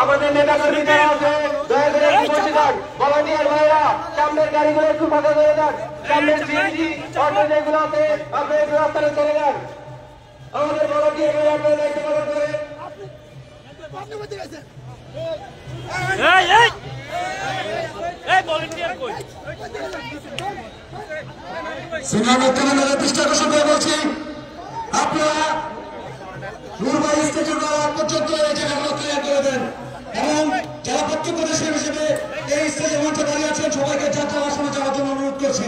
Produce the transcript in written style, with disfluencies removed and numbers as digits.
আমাদের নেতা কর্মী যারা আছে দয়া করে বসে যান। ভলান্টিয়ার ভাইরা সামনের গাড়িগুলো একটু ফাঁকা করে দেন। সামনের সিএনজি অটো যেগুলো আছে আপনি একটু রাস্তায় চলে যান। আমাদের ভলান্টিয়ার ভাইরা আপনারা দায়িত্ব পালন করেন। বলছি আপনারা নুরবাই স্টেশন পর্যন্ত এই জায়গাগুলো ক্লিয়ার করে দেন এবং যারা প্রত্যক্ষদর্শী হিসেবে এই স্টেজের মধ্যে দাঁড়িয়ে আছেন সবাইকে যাত্রা আসনে যাওয়ার জন্য অনুরোধ করছি।